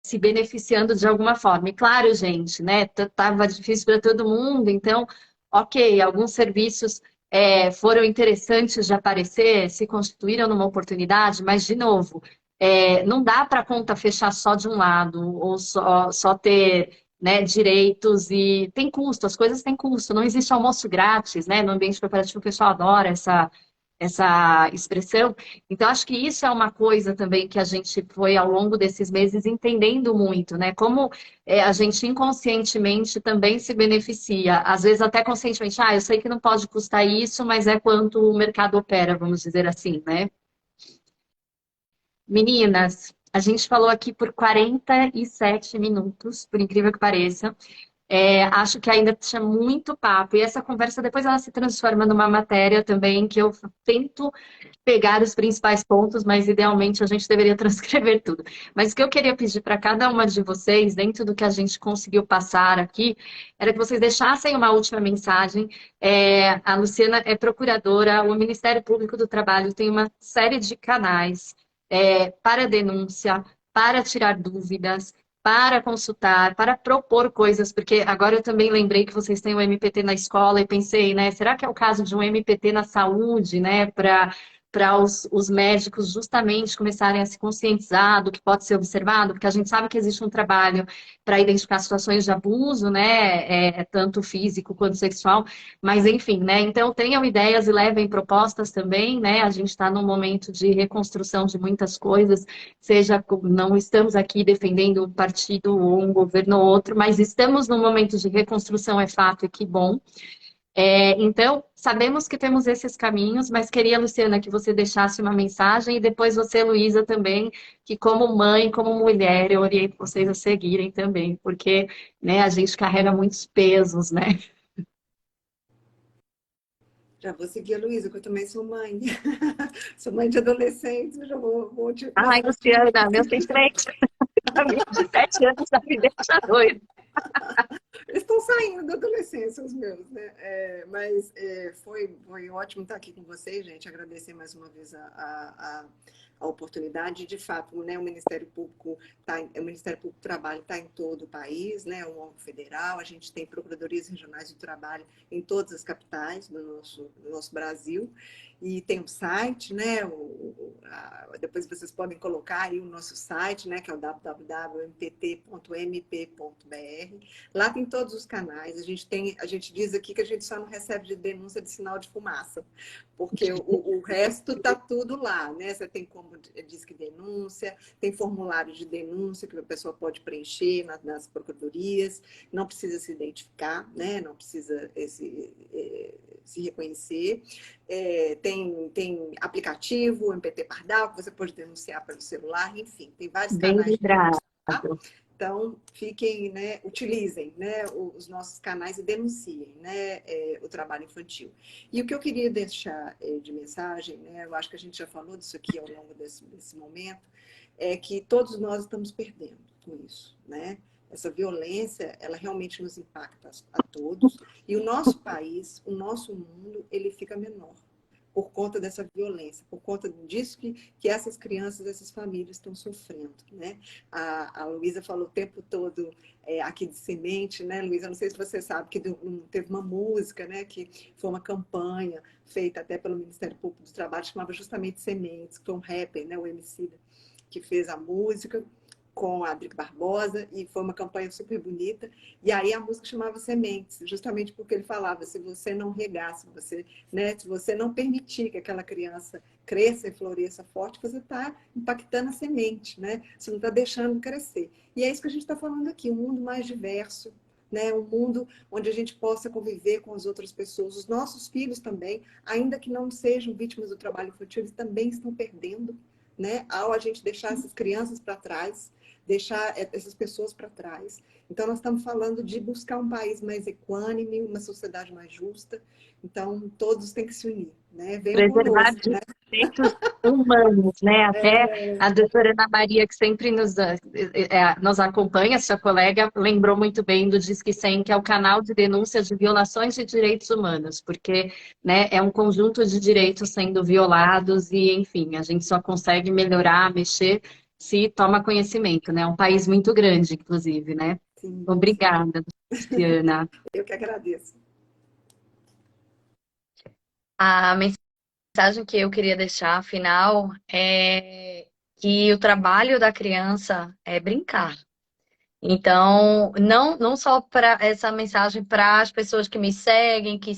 se beneficiando de alguma forma. E claro, gente, né, estava difícil para todo mundo, então, ok, alguns serviços foram interessantes de aparecer, se constituíram numa oportunidade, mas, de novo, não dá para a conta fechar só de um lado, ou só ter, né, direitos, e tem custo, as coisas têm custo, não existe almoço grátis, né? No ambiente corporativo o pessoal adora essa expressão. Então, acho que isso é uma coisa também que a gente foi, ao longo desses meses, entendendo muito, né? Como a gente inconscientemente também se beneficia, às vezes até conscientemente, eu sei que não pode custar isso, mas é quanto o mercado opera, vamos dizer assim, né? Meninas, a gente falou aqui por 47 minutos, por incrível que pareça. Acho que ainda tinha muito papo. E essa conversa depois ela se transforma numa matéria também que eu tento pegar os principais pontos, mas idealmente a gente deveria transcrever tudo. Mas o que eu queria pedir para cada uma de vocês, dentro do que a gente conseguiu passar aqui, era que vocês deixassem uma última mensagem. A Luciana é procuradora, o Ministério Público do Trabalho tem uma série de canais para denúncia, para tirar dúvidas, para consultar, para propor coisas, porque agora eu também lembrei que vocês têm o MPT na escola e pensei, né, será que é o caso de um MPT na saúde, né, para os médicos justamente começarem a se conscientizar do que pode ser observado, porque a gente sabe que existe um trabalho para identificar situações de abuso, né, tanto físico quanto sexual, mas enfim, né, então tenham ideias e levem propostas também, né, a gente está num momento de reconstrução de muitas coisas, seja, não estamos aqui defendendo um partido ou um governo ou outro, mas estamos num momento de reconstrução, é fato, e que bom. Então, sabemos que temos esses caminhos, mas queria, Luciana, que você deixasse uma mensagem e depois você, Luísa, também, que como mãe, como mulher, eu oriento vocês a seguirem também, porque, né, a gente carrega muitos pesos, né? Já vou seguir a Luísa, que eu também sou mãe. Sou mãe de adolescentes, eu já vou te Ai, falar. Luciana, meus tem três. De 7 anos já me deixa doida. Eles estão saindo da adolescência, os meus, né? Mas foi ótimo estar aqui com vocês, gente. Agradecer mais uma vez a oportunidade. De fato, né, o Ministério Público o Ministério Público do Trabalho está em todo o país, né? Um órgão federal. A gente tem procuradorias regionais do trabalho em todas as capitais do nosso Brasil. E tem um site, né? Depois vocês podem colocar aí o nosso site, né? Que é o www.mpt.mp.br. Lá tem todos os canais. A gente diz aqui que a gente só não recebe de denúncia de sinal de fumaça, porque o resto tá tudo lá, né? Você tem como Disque Denúncia, tem formulário de denúncia que a pessoa pode preencher nas procuradorias, não precisa se identificar, né? Não precisa se reconhecer. Tem aplicativo, o MPT Pardal, que você pode denunciar pelo celular, enfim, tem vários Bem canais de lembrado. denúncia. Então, fiquem, né, utilizem, né, os nossos canais e denunciem, né, o trabalho infantil. E o que eu queria deixar de mensagem, né, eu acho que a gente já falou disso aqui ao longo desse momento, é que todos nós estamos perdendo com isso, né? Essa violência, ela realmente nos impacta a todos. E o nosso país, o nosso mundo, ele fica menor por conta dessa violência, por conta disso que essas crianças, essas famílias estão sofrendo, né? A Luísa falou o tempo todo aqui de semente, né, Luísa? Não sei se você sabe que teve uma música, né, que foi uma campanha feita até pelo Ministério Público do Trabalho, chamava justamente Sementes, que foi um rapper, né, o Emicida, que fez a música com a Adric Barbosa, e foi uma campanha super bonita. E aí a música chamava Sementes, justamente porque ele falava, se você não regar, se você não permitir que aquela criança cresça e floresça forte, você está impactando a semente, né? Você não está deixando crescer. E é isso que a gente está falando aqui, um mundo mais diverso, né? Um mundo onde a gente possa conviver com as outras pessoas. Os nossos filhos também, ainda que não sejam vítimas do trabalho infantil, eles também estão perdendo, né? Ao a gente deixar essas crianças para trás, deixar essas pessoas para trás. Então, nós estamos falando de buscar um país mais equânime, uma sociedade mais justa. Então, todos têm que se unir, né? Venham Preservar conosco, né? direitos humanos, né? Até a doutora Ana Maria, que sempre nos acompanha, sua colega, lembrou muito bem do Disque 100, que é o canal de denúncia de violações de direitos humanos, porque, né, é um conjunto de direitos sendo violados e, enfim, a gente só consegue melhorar, mexer, se toma conhecimento, né? É um país muito grande, inclusive, né? Sim, Obrigada, Luciana. eu que agradeço. A mensagem que eu queria deixar, afinal, é que o trabalho da criança é brincar. Então, não só para essa mensagem para as pessoas que me seguem, que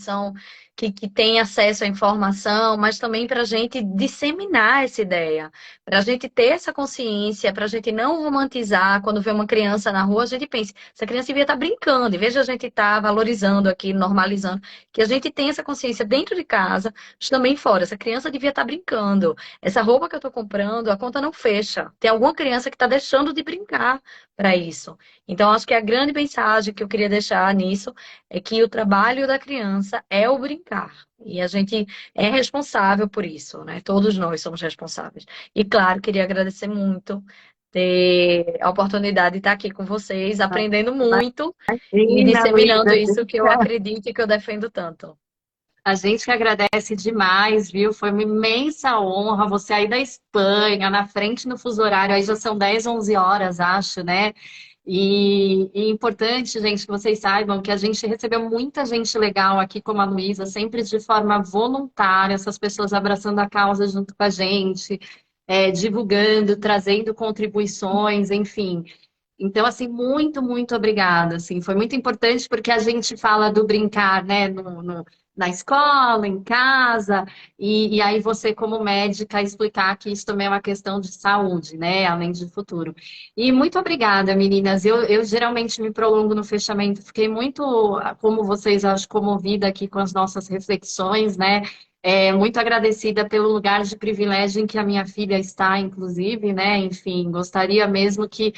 têm acesso à informação, mas também para a gente disseminar essa ideia, para a gente ter essa consciência, para a gente não romantizar quando vê uma criança na rua, a gente pensa, essa criança devia estar brincando, em vez de a gente estar valorizando aqui, normalizando, que a gente tenha essa consciência dentro de casa, mas também fora. Essa criança devia estar brincando. Essa roupa que eu estou comprando, a conta não fecha. Tem alguma criança que está deixando de brincar para isso. Então, acho que a grande mensagem que eu queria deixar nisso é que o trabalho da criança é o brincar. E a gente é responsável por isso, né? Todos nós somos responsáveis. E, claro, queria agradecer muito ter a oportunidade de estar aqui com vocês, aprendendo muito e Imagina, disseminando Luísa, isso que eu acredito e que eu defendo tanto. a gente que agradece demais, viu? Foi uma imensa honra você aí da Espanha, na frente no fuso horário, aí já são 10, 11 horas, acho, né? E importante, gente, que vocês saibam que a gente recebeu muita gente legal aqui, como a Luísa, sempre de forma voluntária, essas pessoas abraçando a causa junto com a gente, divulgando, trazendo contribuições, enfim. Então, assim, muito, muito obrigada, assim, foi muito importante porque a gente fala do brincar, né, na escola, em casa, e aí você, como médica, explicar que isso também é uma questão de saúde, né, além de futuro. E muito obrigada, meninas, eu geralmente me prolongo no fechamento, fiquei muito, como vocês, acho, comovida aqui com as nossas reflexões, né, muito agradecida pelo lugar de privilégio em que a minha filha está, inclusive, né, enfim, gostaria mesmo que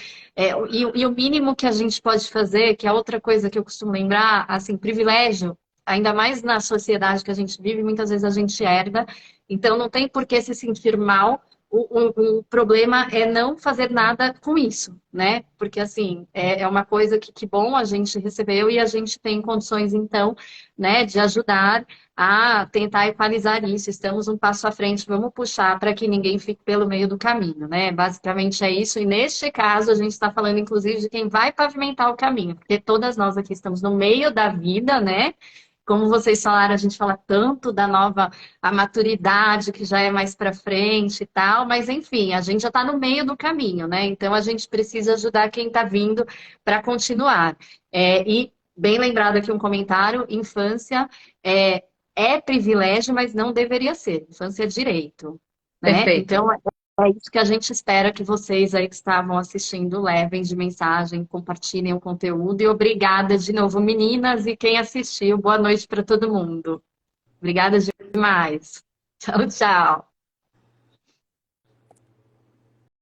e o mínimo que a gente pode fazer, que é outra coisa que eu costumo lembrar, assim, privilégio, ainda mais na sociedade que a gente vive, muitas vezes a gente herda, então não tem por que se sentir mal o problema é não fazer nada com isso, né? Porque, assim, é uma coisa que bom a gente recebeu e a gente tem condições, então, né, de ajudar a tentar equalizar isso. Estamos um passo à frente, vamos puxar para que ninguém fique pelo meio do caminho, né? Basicamente é isso. E neste caso, a gente está falando, inclusive, de quem vai pavimentar o caminho, porque todas nós aqui estamos no meio da vida, né? Como vocês falaram, a gente fala tanto da nova, a maturidade, que já é mais para frente e tal, mas enfim, a gente já está no meio do caminho, né? Então a gente precisa ajudar quem está vindo para continuar. E bem lembrado aqui um comentário: infância é privilégio, mas não deveria ser. Infância é direito, né? Perfeito. Então é isso que a gente espera que vocês aí que estavam assistindo levem de mensagem, compartilhem o conteúdo. E obrigada de novo, meninas, e quem assistiu, boa noite para todo mundo. Obrigada demais. Tchau, tchau.